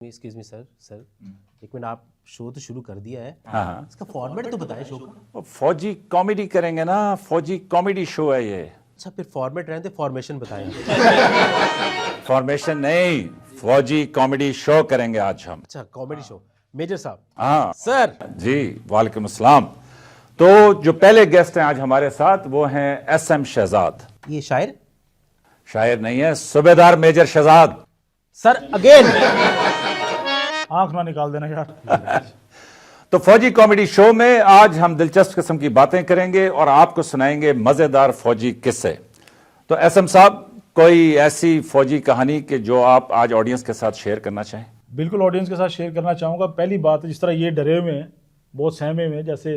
Excuse me sir एक minute, आप show तो शुरू कर दिया है। हाँ इसका फॉर्मेट तो बताएं शो का। वो फौजी कॉमेडी करेंगे ना, फौजी कॉमेडी शो है ये। अच्छा फिर फॉर्मेट रहने दे, फॉर्मेशन बताएं। फॉर्मेशन नहीं, फौजी कॉमेडी शो करेंगे आज हम। अच्छा कॉमेडी शो। मेजर साहब। हाँ सर। जी, वालेकुम अस्सलाम। तो जो पहले गेस्ट हैं आज हमारे साथ वो हैं SM शहजाद। ये शायर। शायर नहीं है, सूबेदार मेजर शहजाद। Sir again. आंख ना निकाल देना यार। तो फौजी कॉमेडी शो में आज हम दिलचस्प किस्म की बातें करेंगे और आपको सुनाएंगे मजेदार फौजी किस्से। तो SM साहब, कोई ऐसी फौजी कहानी कि जो आप आज ऑडियंस के साथ शेयर करना चाहें? बिल्कुल ऑडियंस के साथ शेयर करना चाहूँगा। पहली बात, जिस तरह ये डरे हुए हैं, बहुत सहमे हुए हैं, जैसे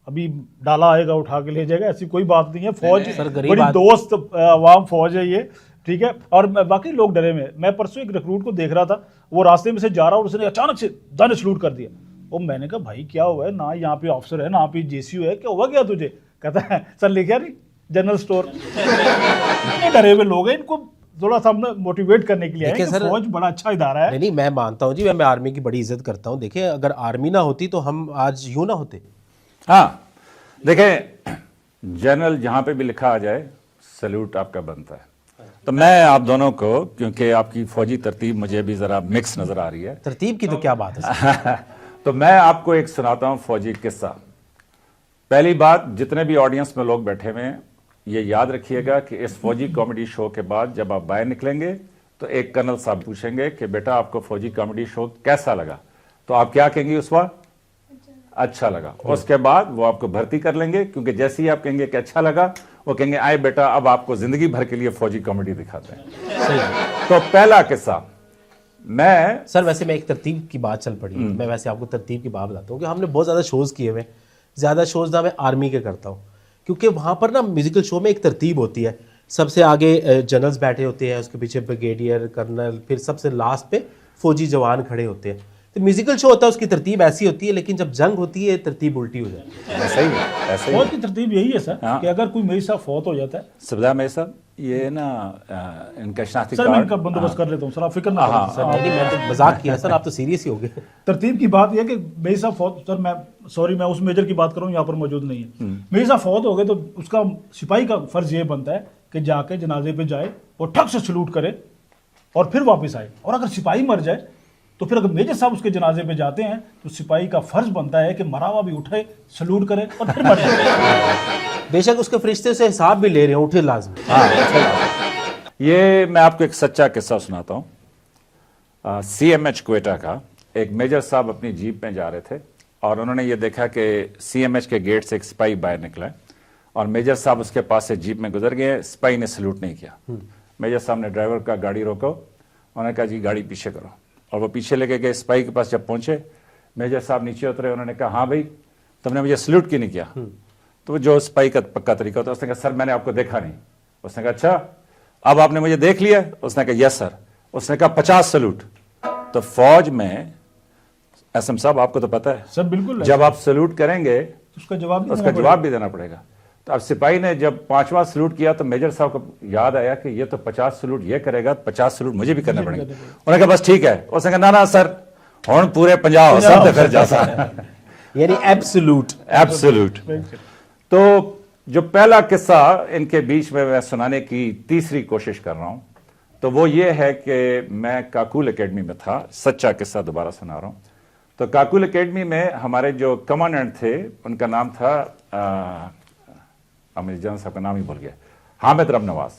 अभी डाला आएगा उठा के ले जाएगा, ऐसी कोई बात नहीं है। फौज बड़ी दोस्त अवाम फौज है ये, ठीक है। और बाकी लोग डरे हुए हैं। मैं परसों एक रिक्रूट को देख रहा था, वो रास्ते में से जा रहा और उसने अचानक से गन सलूट कर दिया। और मैंने कहा भाई क्या हुआ है, ना यहाँ पे ऑफिसर है ना पे JCU है, क्या हुआ क्या तुझे? कहता है सर लिखा नहीं जनरल स्टोर। इतने डरे हुए लोग हैं, इनको थोड़ा सा हमने मोटिवेट करने के लिए है कि फौज बड़ा अच्छा इदारा है। नहीं मैं मानता हूँ जी, मैं आर्मी की बड़ी इज्जत करता हूँ। देखिए अगर आर्मी ना होती तो हम आज यूं ना होते। हाँ देखें, जनरल जहां पे भी लिखा आ जाए सैल्यूट आपका बनता है। तो मैं आप दोनों को, क्योंकि आपकी फौजी तरतीब मुझे भी जरा मिक्स नजर आ रही है, तरतीब की तो क्या बात है। तो मैं आपको एक सुनाता हूं फौजी किस्सा। पहली बात, जितने भी ऑडियंस में लोग बैठे हुए हैं ये याद रखिएगा कि इस फौजी कॉमेडी शो के बाद जब आप बाहर निकलेंगे तो एक कर्नल साहब पूछेंगे कि बेटा आपको फौजी कॉमेडी शो कैसा लगा, तो आप क्या कहेंगे उस वक्त? अच्छा लगा। उसके बाद वो आपको भर्ती कर लेंगे, क्योंकि जैसे ही आप कहेंगे कि अच्छा लगा, वो कहेंगे आए बेटा अब आपको जिंदगी भर के लिए फौजी कॉमेडी दिखाते हैं। सही। तो पहला किस्सा, मैं सर वैसे मैं एक तरतीब की बात चल पड़ी, मैं वैसे आपको तरतीब की बात बताता हूँ कि हमने बहुत ज़्यादा शोज़ किए हुए। ज़्यादा शोज़ ना मैं आर्मी के करता हूँ, क्योंकि वहाँ पर ना म्यूजिकल शो में एक तरतीब होती है। सबसे आगे जनरल्स बैठे होते हैं, उसके पीछे ब्रिगेडियर, कर्नल, फिर सबसे लास्ट पे फौजी जवान खड़े होते हैं। तो म्यूजिकल शो होता है उसकी तरतीब ऐसी होती है, लेकिन जब जंग होती है तरतीब उल्टी हो जाती है। ऐसा ही है, ऐसा ही फौज की तरतीब यही है सर, कि अगर कोई मेरी साहब फौत हो जाता है, सबदा मेरे साहब ये ना इनका शनाख्ती सर मैं कार्ड इनका बंदोबस्त कर लेता हूँ सर, आप फिक्र ना हाँ, करें। सर नहीं मैं तो मजाक किया सर, आप तो सीरियस ही हो गए। तरतीब की बात यह है कि मेरी साहब फौत, सर मैं सॉरी मैं उस मेजर की बात कर रहा हूँ, यहाँ पर मौजूद नहीं है। मेरी साहब फौत हो गए तो उसका सिपाही का फर्ज ये बनता है कि जाके जनाजे पे जाए और ठक से सलूट करे और फिर वापस आए। और अगर सिपाही मर जाए तो फिर अगर मेजर साहब उसके जनाजे पे जाते हैं तो सिपाही का फर्ज बनता है कि मरा हुआ भी उठे, सलूट करे और फिर मर जाए। बेशक उसके फरिश्ते से हिसाब भी ले रहे हैं, उठे लाजमी। ये मैं आपको एक सच्चा किस्सा सुनाता हूँ। CMH क्वेटा का एक मेजर साहब अपनी जीप में जा रहे थे और उन्होंने ये देखा कि CMH के गेट से एक सिपाही बाहर निकला है और मेजर साहब उसके पास से जीप में गुजर गए। सिपाही ने सलूट नहीं किया। मेजर साहब ने ड्राइवर का गाड़ी रोको, उन्होंने कहा जी गाड़ी पीछे करो, और वो पीछे लेके गए। सिपाही के पास जब पहुंचे, मेजर साहब नीचे उतरे, उन्होंने कहा हाँ भाई तुमने मुझे सलूट क्यों नहीं किया? तो जो सिपाही का पक्का तरीका होता है, उसने कहा सर मैंने आपको देखा नहीं। उसने कहा अच्छा अब आपने मुझे देख लिया? उसने कहा यस सर। उसने कहा 50 सलूट। तो फौज में SM साहब आपको तो पता है सर बिल्कुल, जब आप सलूट करेंगे उसका जवाब भी देना पड़ेगा। तो अब सिपाही ने जब 5वां सलूट किया तो मेजर साहब को याद आया कि ये तो 50 सलूट ये करेगा, 50 सलूट मुझे भी करने पड़ेंगे। उन्होंने कहा बस ठीक है। उसने कहा ना सर हुण पूरे 50 सब फिर जैसा यानी एब्सोल्यूट। एब्सोल्यूट। तो जो पहला किस्सा इनके बीच में मैं सुनाने की तीसरी कोशिश कर रहा हूं, तो वो ये है कि मैं काकुल एकेडमी में था। सच्चा किस्सा दोबारा सुना रहा हूं। तो काकुल एकेडमी में हमारे जो कमांडेंट थे उनका नाम था अमीर जनरल साहब का नाम ही भूल गया, हामिद रब नवाज।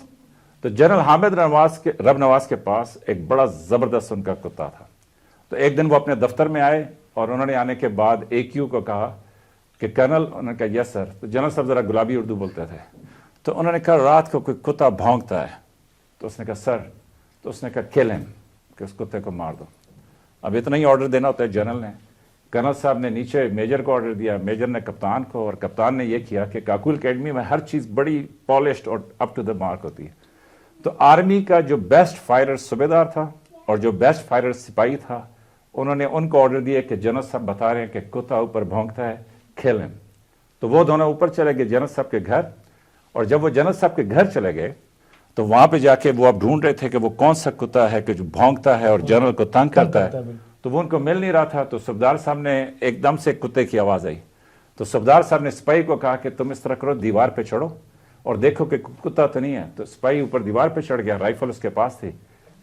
तो जनरल हामिद रब नवाज के पास एक बड़ा जबरदस्त उनका कुत्ता था। तो एक दिन वो अपने दफ्तर में आए और उन्होंने आने के बाद AQ को कहा कि कर्नल, उन्होंने कहा यस सर। तो जनरल साहब जरा गुलाबी उर्दू बोलते थे, तो उन्होंने कहा रात को कोई कुत्ता भौंकता है। तो उसने कहा सर, तो उसने कहा किल हिम, कि उस कुत्ते को मार दो। अब इतना ही ऑर्डर देना होता है जनरल ने। कर्नल साहब ने नीचे मेजर को ऑर्डर दिया, मेजर ने कप्तान को, और कप्तान ने यह किया कि काकुल एकेडमी में हर चीज बड़ी पॉलिश्ड और अप टू द मार्क होती है। तो आर्मी का जो बेस्ट फायरर सूबेदार था और जो बेस्ट फायरर सिपाही था, उन्होंने उनको ऑर्डर दिया कि जनरल साहब बता रहे हैं कि कुत्ता ऊपर भौंकता है, खेल हिम। तो वो दोनों ऊपर चले गए जनरल साहब के घर, और जब वो जनरल साहब के घर चले गए तो वहां पे जाके वो अब ढूंढ रहे थे कि वो कौन सा कुत्ता है कि जो भौंकता है और जनरल को तंग करता है, तो वो उनको मिल नहीं रहा था। तो सूबेदार साहब ने एकदम से कुत्ते की आवाज आई, तो सूबेदार साहब ने सिपाही को कहा कि तुम इस तरह करो, दीवार पे चढ़ो और देखो कि कुत्ता तो नहीं है। तो सिपाही ऊपर दीवार पे चढ़ गया, राइफल उसके पास थी।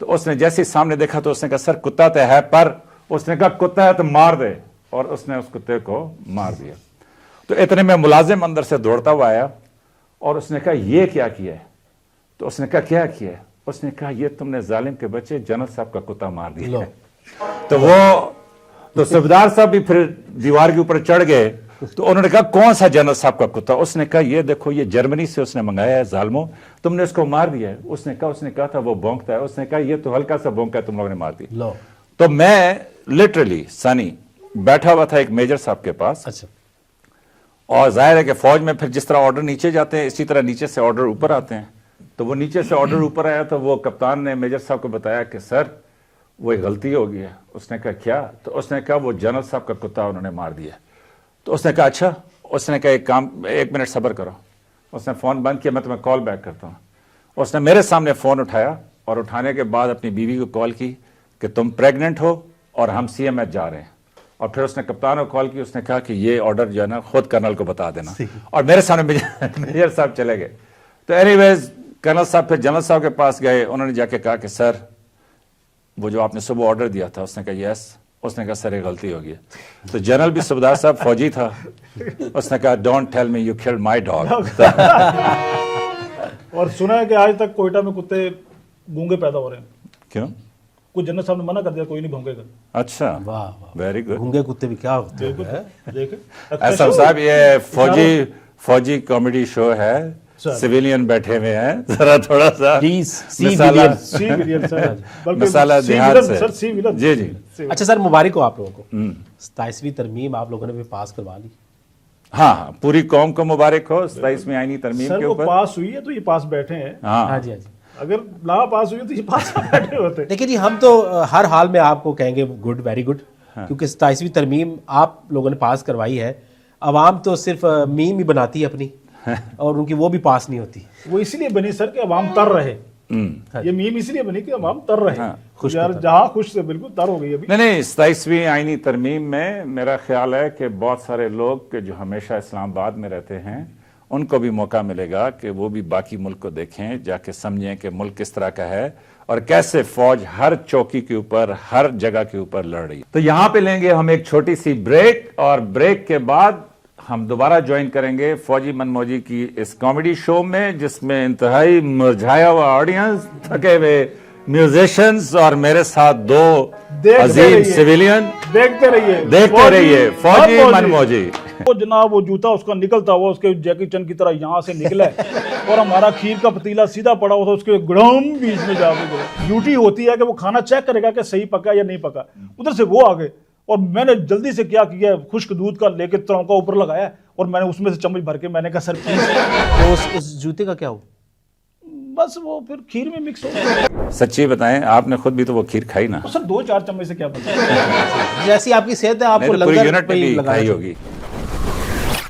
तो उसने जैसे ही सामने देखा तो उसने कहा सर कुत्ता तो है, पर उसने कहा कुत्ता है तो मार दे, और उसने उस कुत्ते को मार दिया। तो इतने में मुलाजिम अंदर से दौड़ता हुआ आया और उसने कहा ये क्या किया है? तो उसने कहा क्या किया है? उसने कहा ये तुमने जालिम के बच्चे जनरल साहब का कुत्ता मार दिया है। तो सूबेदार साहब भी फिर दीवार के ऊपर चढ़ गए। तो उन्होंने कहा कौन सा जनरल साहब का कुत्ता? उसने कहा ये देखो, ये जर्मनी से उसने मंगाया है, जालमो तुमने उसको मार दिया है। उसने कहा था वो भौंकता है। उसने कहा ये तो हल्का सा भौंका है, तुम लोगों ने मार दिया। तो मैं लिटरली सनी बैठा हुआ था एक मेजर साहब के पास। अच्छा। और जाहिर है कि फौज में फिर जिस तरह ऑर्डर नीचे जाते हैं, इसी तरह नीचे से ऑर्डर ऊपर आते हैं। तो वो नीचे से ऑर्डर ऊपर आया, तो वो कप्तान ने मेजर साहब को बताया कि सर वो एक गलती हो गई है। उसने कहा क्या? तो उसने कहा वो जनरल साहब का कुत्ता उन्होंने मार दिया। तो उसने कहा अच्छा। उसने कहा एक मिनट सब्र करो। उसने फ़ोन बंद किया, मैं तुम्हें कॉल बैक करता हूँ। उसने मेरे सामने फ़ोन उठाया और उठाने के बाद अपनी बीवी को कॉल की कि तुम प्रेग्नेंट हो और हम CMH जा रहे हैं। और फिर उसने कप्तान को कॉल की, उसने कहा कि ये ऑर्डर जो है ना खुद कर्नल को बता देना। और मेरे सामने मेजर साहब चले गए। तो एनीवेज कर्नल साहब फिर जनरल साहब के पास गए। उन्होंने जाके कहा कि सर वो जो आपने सुबह ऑर्डर दिया था। उसने कहा यस। उसने कहा सर ये गलती हो गई। तो जनरल भी सूबेदार साहब फौजी था। उसने कहा don't tell me you killed my dog. और सुना है कि आज तक कोयटा में कुत्ते गूंगे पैदा हो रहे हैं। क्यों? कुछ जनरल साहब ने मना कर दिया, कोई नहीं भौंकेगा। अच्छा, वाह वेरी गुड। गूंगे कुत्ते भी क्या होते हैं? देखे ऐसा साहब ये फौजी कॉमेडी शो है, सिविलियन बैठे हुए हैं, जरा थोड़ा सा मसाला ध्यान से। जी जी। अच्छा सर, मुबारक हो आप लोगों को, 27वीं तरमीम आप लोगों ने भी पास करवा ली। हाँ, पूरी कौम को मुबारक हो 27वीं आईनी तरमीम के ऊपर। पास हुई है तो ये पास बैठे हैं। हाँ जी, हाँ जी। अगर ना पास हुई तो ये पास बैठे होते। देखिए जी, हम तो हर हाल में आपको कहेंगे गुड, वेरी गुड, क्योंकि 27वीं तरमीम आप लोगों ने पास करवाई है। अवाम तो सिर्फ मीम ही बनाती है अपनी, और उनकी वो भी पास नहीं होती। वो इसीलिए बनी सर कि अवाम तर रहे। ये मीम इसलिए बनी कि अवाम तर रहे। खुश यार, जहां खुश से बिल्कुल तर हो गई अभी। नहीं 27वीं आईनी तरमीम में मेरा ख्याल है कि बहुत सारे लोग के जो हमेशा इस्लामाबाद में रहते हैं उनको भी मौका मिलेगा कि वो भी बाकी मुल्क को देखें, जाके समझें कि मुल्क किस तरह का है और कैसे फौज हर चौकी के ऊपर, हर जगह के ऊपर लड़ रही है। तो यहां पे लेंगे हम एक छोटी सी ब्रेक, और ब्रेक के बाद हम दोबारा ज्वाइन करेंगे फौजी मनमौजी की इस कॉमेडी शो में, जिसमें इंतहाई मुरझाया हुआ ऑडियंस, थके हुए म्यूजिशियंस और मेरे साथ दो अजीम सिविलियन। देखते रहिए फौजी मनमौजी। वो जनाब वो जूता उसका निकलता हुआ उसके जैकी चैन की तरह यहाँ से निकला और हमारा खीर का पतीला सीधा पड़ा हुआ था उसके गड़म बीच में जाके। ड्यूटी होती है कि वो खाना चेक करेगा कि सही पका या नहीं पका। उधर से वो आ गए और मैंने जल्दी से क्या किया, खुश्क दूध का लेके तरौंका ऊपर लगाया और मैंने उसमें से चम्मच भर के मैंने कहा सर तो उस जूते का क्या हुआ? बस वो फिर खीर में मिक्स हो गया। सच्ची बताएं, आपने खुद भी तो वो खीर खाई ना? सर 2-4 चम्मच से क्या पता। जैसी आपकी सेहत है, आपको यूनिट में भी खाई होगी।